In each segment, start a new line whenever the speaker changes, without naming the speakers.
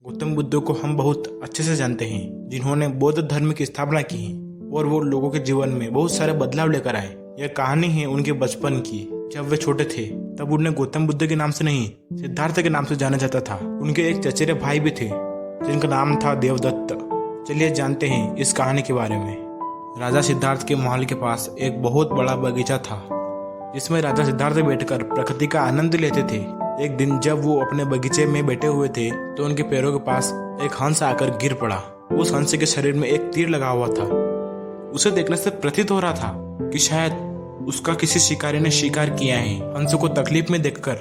गौतम बुद्ध को हम बहुत अच्छे से जानते हैं, जिन्होंने बौद्ध धर्म की स्थापना की और वो लोगों के जीवन में बहुत सारे बदलाव लेकर आए। यह कहानी है उनके बचपन की। जब वे छोटे थे तब उन्हें गौतम बुद्ध के नाम से नहीं, सिद्धार्थ के नाम से जाना जाता था। उनके एक चचेरे भाई भी थे जिनका नाम था देवदत्त। चलिए जानते हैं इस कहानी के बारे में। राजा सिद्धार्थ के महल के पास एक बहुत बड़ा बगीचा था, जिसमें राजा सिद्धार्थ बैठकर प्रकृति का आनंद लेते थे। एक दिन जब वो अपने बगीचे में बैठे हुए थे तो उनके पैरों के पास एक हंस आकर गिर पड़ा। उस हंस के शरीर में एक तीर लगा हुआ था। उसे देखने से प्रतीत हो रहा था कि शायद उसका किसी शिकारी ने शिकार किया है। हंस को तकलीफ में देखकर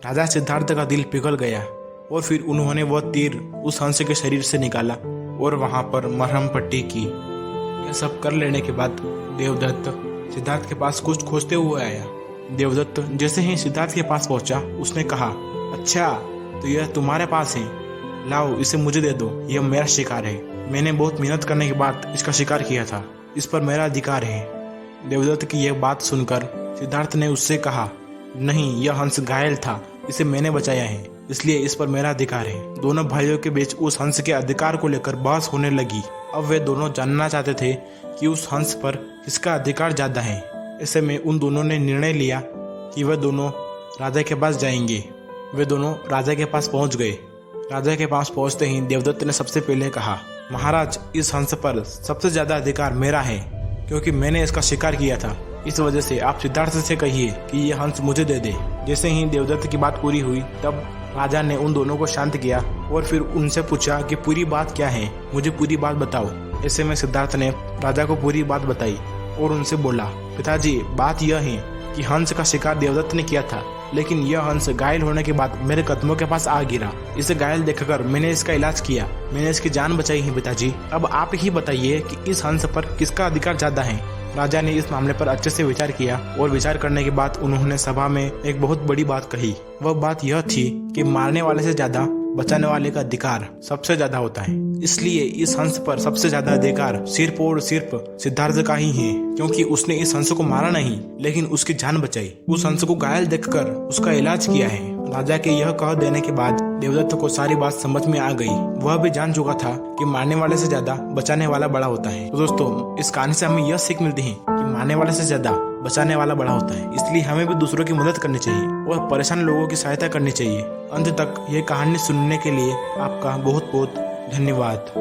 राजा सिद्धार्थ का दिल पिघल गया और फिर उन्होंने वह तीर उस हंस के शरीर से निकाला और वहां पर मरहम पट्टी की। यह सब कर लेने के बाद देवदत्त सिद्धार्थ के पास कुछ खोजते हुए आया। देवदत्त जैसे ही सिद्धार्थ के पास पहुंचा, उसने कहा, अच्छा तो यह तुम्हारे पास है, लाओ इसे मुझे दे दो, यह मेरा शिकार है। मैंने बहुत मेहनत करने के बाद इसका शिकार किया था, इस पर मेरा अधिकार है। देवदत्त की यह बात सुनकर सिद्धार्थ ने उससे कहा, नहीं, यह हंस घायल था, इसे मैंने बचाया है, इसलिए इस पर मेरा अधिकार है। दोनों भाइयों के बीच उस हंस के अधिकार को लेकर बहस होने लगी। अब वे दोनों जानना चाहते थे कि उस हंस पर किसका अधिकार ज्यादा है। ऐसे में उन दोनों ने निर्णय लिया कि वे दोनों राजा के पास जाएंगे। वे दोनों राजा के पास पहुंच गए। राजा के पास पहुंचते ही देवदत्त ने सबसे पहले कहा, महाराज, इस हंस पर सबसे ज्यादा अधिकार मेरा है, क्योंकि मैंने इसका शिकार किया था। इस वजह से आप सिद्धार्थ से कहिए कि ये हंस मुझे दे दे। जैसे ही देवदत्त की बात पूरी हुई तब राजा ने उन दोनों को शांत किया और फिर उनसे पूछा कि पूरी बात क्या है, मुझे पूरी बात बताओ। ऐसे में सिद्धार्थ ने राजा को पूरी बात बताई और उनसे बोला, पिताजी, बात यह है कि हंस का शिकार देवदत्त ने किया था, लेकिन यह हंस घायल होने के बाद मेरे कदमों के पास आ गिरा। इसे घायल देखकर मैंने इसका इलाज किया, मैंने इसकी जान बचाई है पिताजी। अब आप ही बताइए कि इस हंस पर किसका अधिकार ज्यादा है। राजा ने इस मामले पर अच्छे से विचार किया और विचार करने के बाद उन्होंने सभा में एक बहुत बड़ी बात कही। वह बात यह थी कि मारने वाले से ज्यादा बचाने वाले का अधिकार सबसे ज्यादा होता है। इसलिए इस हंस पर सबसे ज्यादा अधिकार सिर्फ और सिर्फ सिद्धार्थ का ही है, क्योंकि उसने इस हंस को मारा नहीं, लेकिन उसकी जान बचाई। उस हंस को घायल देखकर उसका इलाज किया है। राजा के यह कह देने के बाद देवदत्त को सारी बात समझ में आ गई। वह भी जान चुका था कि मारने वाले से ज्यादा बचाने वाला बड़ा होता है। तो दोस्तों, इस कहानी से हमें यह सीख मिलती है कि मारने वाले से ज्यादा बचाने वाला बड़ा होता है। इसलिए हमें भी दूसरों की मदद करनी चाहिए और परेशान लोगों की सहायता करनी चाहिए। अंत तक ये कहानी सुनने के लिए आपका बहुत बहुत धन्यवाद।